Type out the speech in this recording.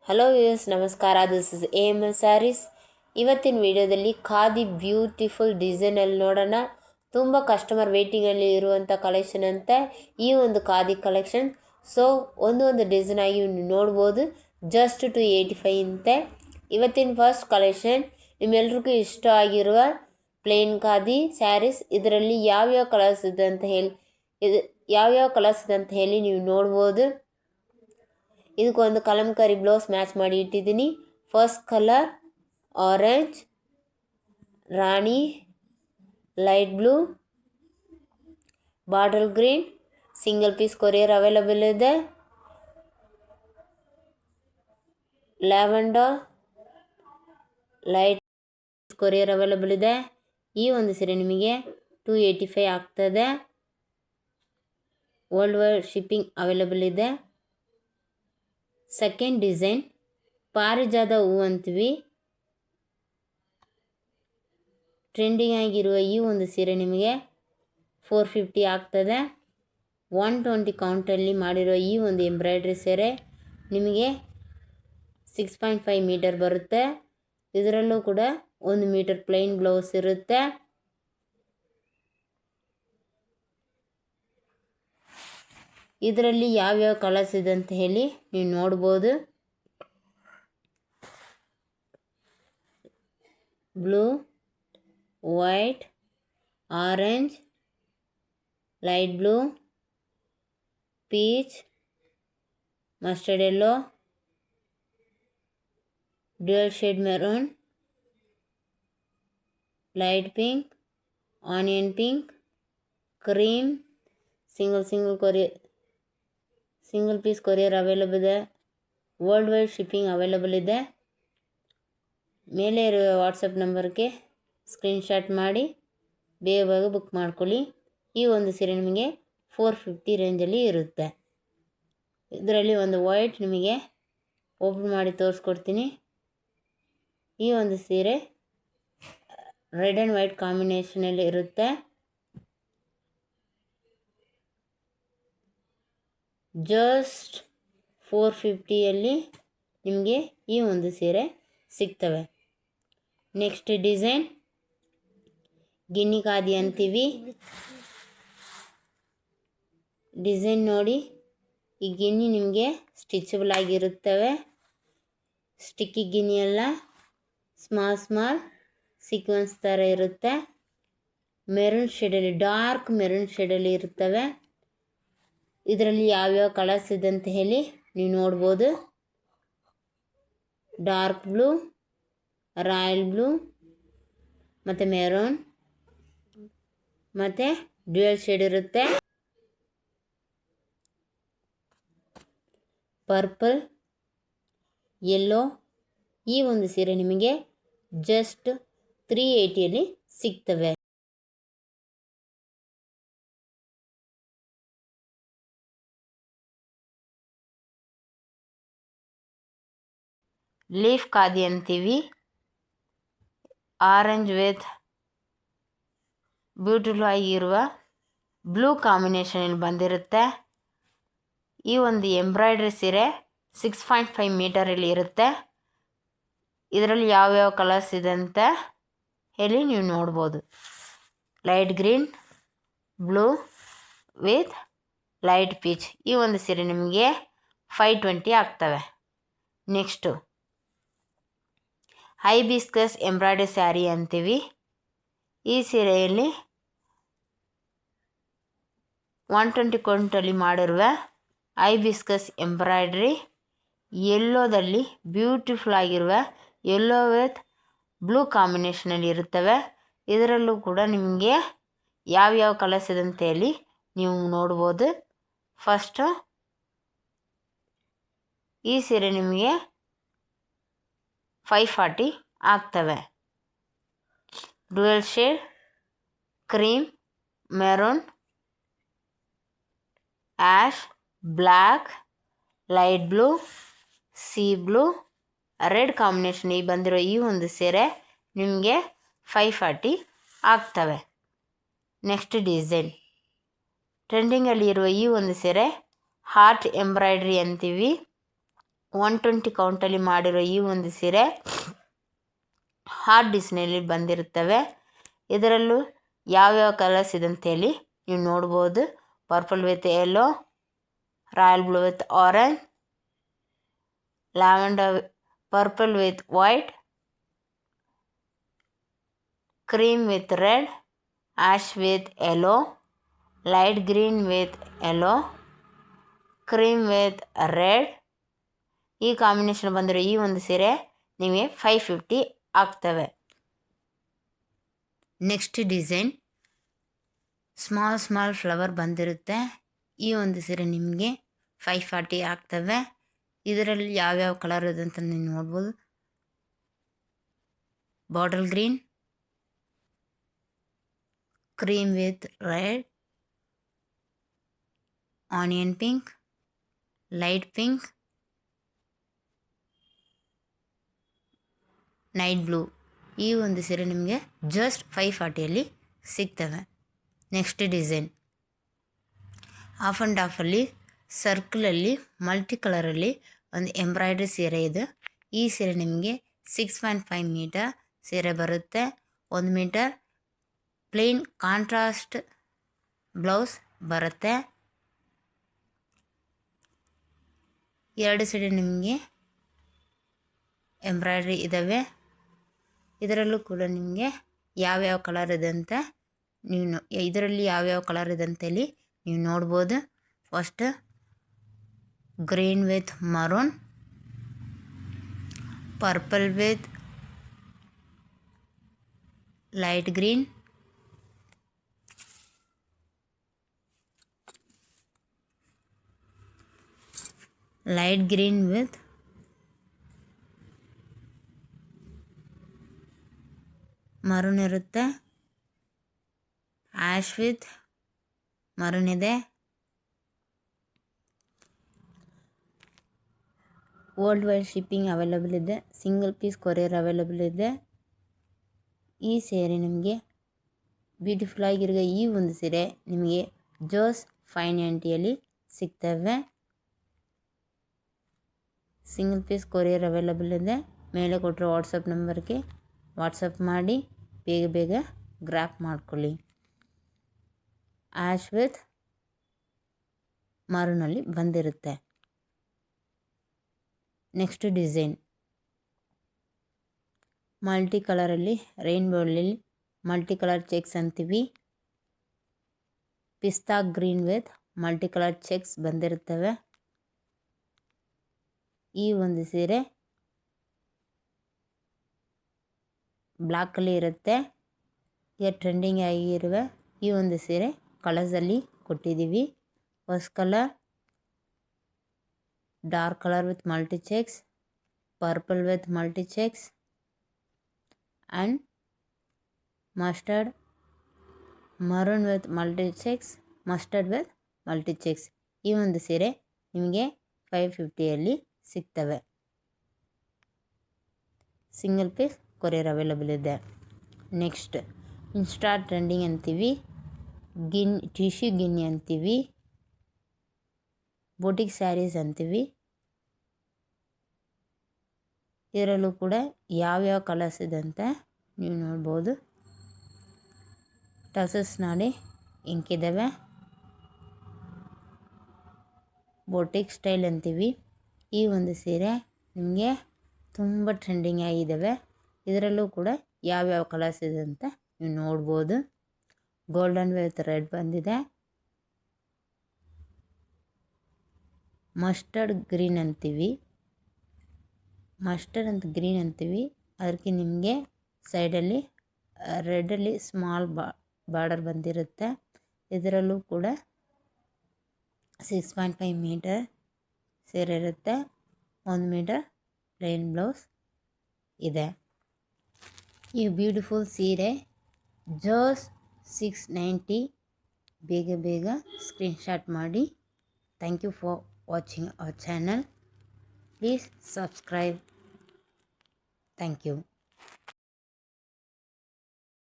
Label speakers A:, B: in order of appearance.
A: Hello viewers, ನಮಸ್ಕಾರ. This is AML sarees. ಇವತ್ತಿನ ವಿಡಿಯೋದಲ್ಲಿ ಖಾದಿ ಬ್ಯೂಟಿಫುಲ್ ಡಿಸೈನಲ್ಲಿ ನೋಡೋಣ. ತುಂಬ ಕಸ್ಟಮರ್ ವೇಟಿಂಗಲ್ಲಿ ಇರುವಂಥ ಕಲೆಕ್ಷನ್ ಅಂತೆ ಈ ಒಂದು ಖಾದಿ ಕಲೆಕ್ಷನ್. ಸೊ ಒಂದು ಡಿಸೈನ್ ಆಗಿ ನೋಡ್ಬೋದು. ಜಸ್ಟ್ 285 ಅಂತೆ. ಇವತ್ತಿನ ಫಸ್ಟ್ ಕಲೆಕ್ಷನ್ ನಿಮ್ಮೆಲ್ರಿಗೂ ಇಷ್ಟ ಆಗಿರುವ ಪ್ಲೇನ್ ಖಾದಿ ಸ್ಯಾರೀಸ್. ಇದರಲ್ಲಿ ಯಾವ್ಯಾವ ಕಲರ್ಸ್ ಇದೆ ಅಂತ ಹೇಳಿ ನೀವು ನೋಡ್ಬೋದು. ಇದಕ್ಕೊಂದು ಕಲಂಕಾರಿ ಬ್ಲೌಸ್ ಮ್ಯಾಚ್ ಮಾಡಿ ಇಟ್ಟಿದ್ದೀನಿ. ಫಸ್ಟ್ ಕಲರ್ ಆರೆಂಜ್, ರಾಣಿ, light blue, bottle green. Single piece courier available ಇದೆ. ಲ್ಯಾವೆಂಡರ್, ಲೈಟ್ ಕೊರಿಯರ್ ಅವೈಲಬಲ್ ಇದೆ. ಈ ಒಂದು ಸೀರೆ ನಿಮಗೆ 285 ಆಗ್ತದೆ. ವರ್ಲ್ಡ್ ವೈಡ್ ಶಿಪ್ಪಿಂಗ್ ಅವೈಲಬಲ್ ಇದೆ. ಸೆಕೆಂಡ್ ಡಿಸೈನ್ ಪಾರಿಜಾತ ಹೂ ಅಂತೀವಿ. ಟ್ರೆಂಡಿಂಗ್ ಆಗಿರುವ ಈ ಒಂದು ಸೀರೆ ನಿಮಗೆ 450 ಆಗ್ತದೆ. 120 ಕೌಂಟಲ್ಲಿ ಮಾಡಿರೋ ಈ ಒಂದು ಎಂಬ್ರಾಯ್ಡ್ರಿ ಸೀರೆ ನಿಮಗೆ 6.5 ಮೀಟರ್ ಬರುತ್ತೆ. ಇದರಲ್ಲೂ ಕೂಡ 1 ಮೀಟರ್ ಪ್ಲೈನ್ ಬ್ಲೌಸ್ ಇರುತ್ತೆ. ಇದರಲ್ಲಿ ಯಾವ್ಯಾವ ಕಲರ್ಸ್ ಇದೆ ಅಂತ ಹೇಳಿ ನೀವು ನೋಡ್ಬೋದು. Blue, white, orange, light blue, peach, mustard yellow, dual shade maroon, light pink, onion pink, cream. Single piece courier available ಇದೆ. ವರ್ಲ್ಡ್ ವೈಡ್ ಶಿಪ್ಪಿಂಗ್ ಅವೈಲಬಲ್ ಇದೆ. ಮೇಲೆ ಇರುವ ವಾಟ್ಸಪ್ ನಂಬರ್ಗೆ ಸ್ಕ್ರೀನ್ಶಾಟ್ ಮಾಡಿ ಬೇಗ ಬುಕ್ ಮಾಡ್ಕೊಳ್ಳಿ. ಈ ಒಂದು ಸೀರೆ ನಿಮಗೆ 450 ರೇಂಜಲ್ಲಿ ಇರುತ್ತೆ. ಇದರಲ್ಲಿ ಒಂದು ವೈಟ್ ನಿಮಗೆ ಓಪನ್ ಮಾಡಿ ತೋರಿಸ್ಕೊಡ್ತೀನಿ. ಈ ಒಂದು ಸೀರೆ ರೆಡ್ ಆ್ಯಂಡ್ ವೈಟ್ ಕಾಂಬಿನೇಷನಲ್ಲಿ ಇರುತ್ತೆ. ಜಸ್ಟ್ 450ಯಲ್ಲಿ ನಿಮಗೆ ಈ ಒಂದು ಸೀರೆ ಸಿಗ್ತವೆ. ನೆಕ್ಸ್ಟ್ ಡಿಸೈನ್ ಗಿನ್ನಿ ಖಾದಿ ಅಂತೀವಿ. ಡಿಸೈನ್ ನೋಡಿ, ಈ ಗಿನ್ನಿ ನಿಮಗೆ ಸ್ಟಿಚಬಲ್ ಆಗಿರುತ್ತವೆ. ಸ್ಟಿಕ್ಕಿ ಗಿನ್ನಿ ಎಲ್ಲ ಸ್ಮಾಲ್ ಸೀಕ್ವೆನ್ಸ್ ಥರ ಇರುತ್ತೆ. ಮೆರೂನ್ ಶೇಡಲ್ಲಿ, ಡಾರ್ಕ್ ಮೆರೂನ್ ಶೇಡಲ್ಲಿ ಇರುತ್ತವೆ. ಇದರಲ್ಲಿ ಯಾವ್ಯಾವ ಕಲರ್ಸ್ ಇದೆ ಅಂತ ಹೇಳಿ ನೀವು ನೋಡ್ಬೋದು. ಡಾರ್ಕ್ ಬ್ಲೂ, ರಾಯಲ್ ಬ್ಲೂ, ಮತ್ತು ಮೆರೂನ್, ಮತ್ತು ಡ್ಯುಯಲ್ ಶೇಡ್ ಇರುತ್ತೆ. Purple, yellow. ಈ ಒಂದು ಸೀರೆ ನಿಮಗೆ ಜಸ್ಟ್ 380ಯಲ್ಲಿ ಸಿಗ್ತವೆ. ಲೀಫ್ ಖಾದಿ ಅಂತೀವಿ. ಆರೆಂಜ್ ವಿತ್ ಬ್ಯೂಟಿಫುಲ್ ಆಗಿರುವ ಬ್ಲೂ ಕಾಂಬಿನೇಷನಲ್ಲಿ ಬಂದಿರುತ್ತೆ. ಈ ಒಂದು ಎಂಬ್ರಾಯ್ಡ್ರಿ ಸೀರೆ 6.5 ಮೀಟರಲ್ಲಿ ಇರುತ್ತೆ. ಇದರಲ್ಲಿ ಯಾವ್ಯಾವ ಕಲರ್ಸ್ ಇದೆ ಅಂತ ಹೇಳಿ ನೀವು ನೋಡ್ಬೋದು. Light green, blue with light peach. ಈ ಒಂದು ಸೀರೆ ನಿಮಗೆ 520 ಆಗ್ತವೆ. ನೆಕ್ಸ್ಟು ಹೈಬಿಸ್ಕಸ್ ಎಂಬ್ರಾಯ್ಡ್ರಿ ಸ್ಯಾರಿ ಅಂತೀವಿ. ಈ ಸೀರೆಯಲ್ಲಿ 120 ಕೌಂಟಲ್ಲಿ ಮಾಡಿರುವ ಹೈಬಿಸ್ಕಸ್ ಎಂಬ್ರಾಯ್ಡ್ರಿ ಯೆಲ್ಲೋದಲ್ಲಿ ಬ್ಯೂಟಿಫುಲ್ ಆಗಿರುವ ಯೆಲ್ಲೋ ವಿತ್ ಬ್ಲೂ ಕಾಂಬಿನೇಷನಲ್ಲಿ ಇರುತ್ತವೆ. ಇದರಲ್ಲೂ ಕೂಡ ನಿಮಗೆ ಯಾವ್ಯಾವ ಕಲರ್ಸ್ ಇದೆ ಅಂತ ಹೇಳಿ ನೀವು ನೋಡ್ಬೋದು. ಫಸ್ಟು ಈ ಸೀರೆ ನಿಮಗೆ 540 ಆಗ್ತವೆ. Dual shade, cream, maroon, ash, black, light blue, sea blue, red combination ಬಂದಿರೋ ಈ ಒಂದು ಸೀರೆ ನಿಮಗೆ 540 ಆಗ್ತವೆ. ನೆಕ್ಸ್ಟ್ ಡಿಸೈನ್ ಟ್ರೆಂಡಿಂಗಲ್ಲಿ ಇರುವ ಈ ಒಂದು ಸೀರೆ ಹಾರ್ಟ್ ಎಂಬ್ರಾಯ್ಡ್ರಿ ಅಂತೀವಿ. 120 ಕೌಂಟಲ್ಲಿ ಮಾಡಿರೋ ಈ ಒಂದು ಸೀರೆ ಹಾರ್ಡ್ ಡಿಸೈನಲ್ಲಿ ಬಂದಿರುತ್ತವೆ. ಇದರಲ್ಲೂ ಯಾವ್ಯಾವ ಕಲರ್ಸ್ ಇದೆ ಅಂತೇಳಿ ನೀವು ನೋಡ್ಬೋದು. Purple with yellow, royal blue with orange, lavender purple with white, cream with red, ash with yellow, light green with yellow, cream with red. ಈ ಕಾಂಬಿನೇಷನ್ ಬಂದಿರೋ ಈ ಒಂದು ಸೀರೆ ನಿಮಗೆ 550 ಆಗ್ತವೆ. ನೆಕ್ಸ್ಟ್ ಡಿಸೈನ್ ಸ್ಮಾಲ್ ಫ್ಲವರ್ ಬಂದಿರುತ್ತೆ. ಈ ಒಂದು ಸೀರೆ ನಿಮಗೆ 540 ಆಗ್ತವೆ. ಇದರಲ್ಲಿ ಯಾವ್ಯಾವ ಕಲರ್ ಇದೆ ಅಂತ ನೀವು ನೋಡ್ಬೋದು. Bottle green, cream with red, onion pink, light pink, night blue. ಈ ಒಂದು ಸೀರೆ ನಿಮಗೆ ಜಸ್ಟ್ 540ಯಲ್ಲಿ ಸಿಗ್ತವೆ. ನೆಕ್ಸ್ಟ್ ಡಿಸೈನ್ ಹಾಫ್ ಆ್ಯಂಡ್ ಹಾಫಲ್ಲಿ ಸರ್ಕಲಲ್ಲಿ ಮಲ್ಟಿ ಕಲರಲ್ಲಿ ಒಂದು ಎಂಬ್ರಾಯ್ಡ್ರಿ ಸೀರೆ ಇದೆ. ಈ ಸೀರೆ ನಿಮಗೆ 6.5 ಮೀಟರ್ ಸೀರೆ ಬರುತ್ತೆ. 1 ಮೀಟರ್ ಪ್ಲೇನ್ ಕಾಂಟ್ರಾಸ್ಟ್ ಬ್ಲೌಸ್ ಬರುತ್ತೆ. 2 ಸೈಡ್ ನಿಮಗೆ ಎಂಬ್ರಾಯ್ಡ್ರಿ ಇದ್ದಾವೆ. ಇದರಲ್ಲೂ ಕೂಡ ನಿಮಗೆ ಯಾವ್ಯಾವ ಕಲರ್ ಇದೆ ಅಂತ ಇದರಲ್ಲಿ ಯಾವ್ಯಾವ ಕಲರ್ ಇದೆ ಅಂತೇಳಿ ನೀವು ನೋಡ್ಬೋದು. First green with maroon, purple with light green, light green with maroon ಇರುತ್ತೆ, ಆ್ಯಶ್ ವಿತ್ ಮರೂನ್ ಇದೆ. ವರ್ಲ್ಡ್ ವೈಡ್ ಶಿಪ್ಪಿಂಗ್ ಅವೈಲಬಲ್ ಇದೆ. ಸಿಂಗಲ್ ಪೀಸ್ ಕೊರಿಯರ್ ಅವೈಲಬಲ್ ಇದೆ. ಈ ಸೀರೆ ನಿಮಗೆ ಬ್ಯೂಟಿಫುಲ್ ಆಗಿರೋ ಈ ಒಂದು ಸೀರೆ ನಿಮಗೆ ಜಸ್ಟ್ 590ಯಲ್ಲಿ ಸಿಗ್ತವೆ. ಸಿಂಗಲ್ ಪೀಸ್ ಕೊರಿಯರ್ ಅವೈಲಬಲ್ ಇದೆ. ಮೇಲೆ ಕೊಟ್ಟರೆ ವಾಟ್ಸಪ್ ನಂಬರ್ಗೆ ವಾಟ್ಸಪ್ ಮಾಡಿ ಬೇಗ ಗ್ರಾಪ್ ಮಾಡ್ಕೊಳ್ಳಿ. ಆ್ಯಶ್ ವಿತ್ ಮರೂನಲ್ಲಿ ಬಂದಿರುತ್ತೆ. ನೆಕ್ಸ್ಟ್ ಡಿಸೈನ್ ಮಲ್ಟಿ ಕಲರಲ್ಲಿ ರೈನ್ಬೋಲ್ಲಿ ಮಲ್ಟಿ ಕಲರ್ ಚೆಕ್ಸ್ ಅಂತೀವಿ. Pista green with multi colour checks ಬಂದಿರುತ್ತವೆ. ಈ ಒಂದು ಸೀರೆ ಬ್ಲ್ಯಾಕಲ್ಲಿ ಇರುತ್ತೆ. ಈಗ ಟ್ರೆಂಡಿಂಗ್ ಆಗಿರುವ ಈ ಒಂದು ಸೀರೆ ಕಲರ್ಸಲ್ಲಿ ಕೊಟ್ಟಿದ್ದೀವಿ. First colour dark colour with multi cheques, purple with multi cheques and mustard maroon with multi cheques, mustard with multi cheques. ಈ ಒಂದು ಸೀರೆ ನಿಮಗೆ 550ಯಲ್ಲಿ ಸಿಗ್ತವೆ. ಸಿಂಗಲ್ ಪೀಸ್ ಕೊರಿಯರ್ ಅವೈಲಬಲ್ ಇದೆ. ನೆಕ್ಸ್ಟ್ ಇನ್ಸ್ಟಾ ಟ್ರೆಂಡಿಂಗ್ ಅಂತೀವಿ, ಟಿಶ್ಯೂ ಗಿನ್ನಿ ಅಂತೀವಿ, ಬೊಟಿಕ್ ಸ್ಯಾರೀಸ್ ಅಂತೀವಿ. ಇದರಲ್ಲೂ ಕೂಡ ಯಾವ್ಯಾವ ಕಲರ್ಸ್ ಇದೆ ಅಂತ ನೀವು ನೋಡ್ಬೋದು. ಟಸಸ್ ನೋಡಿ ಇಂಕಿದ್ದಾವೆ. ಬೊಟಿಕ್ ಸ್ಟೈಲ್ ಅಂತೀವಿ. ಈ ಒಂದು ಸೀರೆ ನಿಮಗೆ ತುಂಬ ಟ್ರೆಂಡಿಂಗ್ ಆಗಿದ್ದಾವೆ. ಇದರಲ್ಲೂ ಕೂಡ ಯಾವ್ಯಾವ ಕಲರ್ಸ್ ಇದೆ ಅಂತ ನೀವು ನೋಡ್ಬೋದು. ಗೋಲ್ಡನ್ ವಿತ್ ರೆಡ್ ಬಂದಿದೆ, ಮಸ್ಟರ್ಡ್ ಗ್ರೀನ್ ಅಂತೀವಿ, ಮಸ್ಟರ್ಡ್ ಅಂತ ಗ್ರೀನ್ ಅಂತೀವಿ. ಅದಕ್ಕೆ ನಿಮಗೆ ಸೈಡಲ್ಲಿ ರೆಡ್ಡಲ್ಲಿ ಸ್ಮಾಲ್ ಬಾರ್ಡರ್ ಬಂದಿರುತ್ತೆ. ಇದರಲ್ಲೂ ಕೂಡ 6.5 ಮೀಟರ್ ಸೀರೆ ಇರುತ್ತೆ. 1 ಮೀಟರ್ ಪ್ಲೇನ್ ಬ್ಲೌಸ್ ಇದೆ. ಈ ಬ್ಯೂಟಿಫುಲ್ ಸೀರೆ ಜಸ್ಟ್ 690. ಬೇಗ ಸ್ಕ್ರೀನ್ಶಾಟ್ ಮಾಡಿ. Thank you for watching our channel. Please subscribe. Thank you.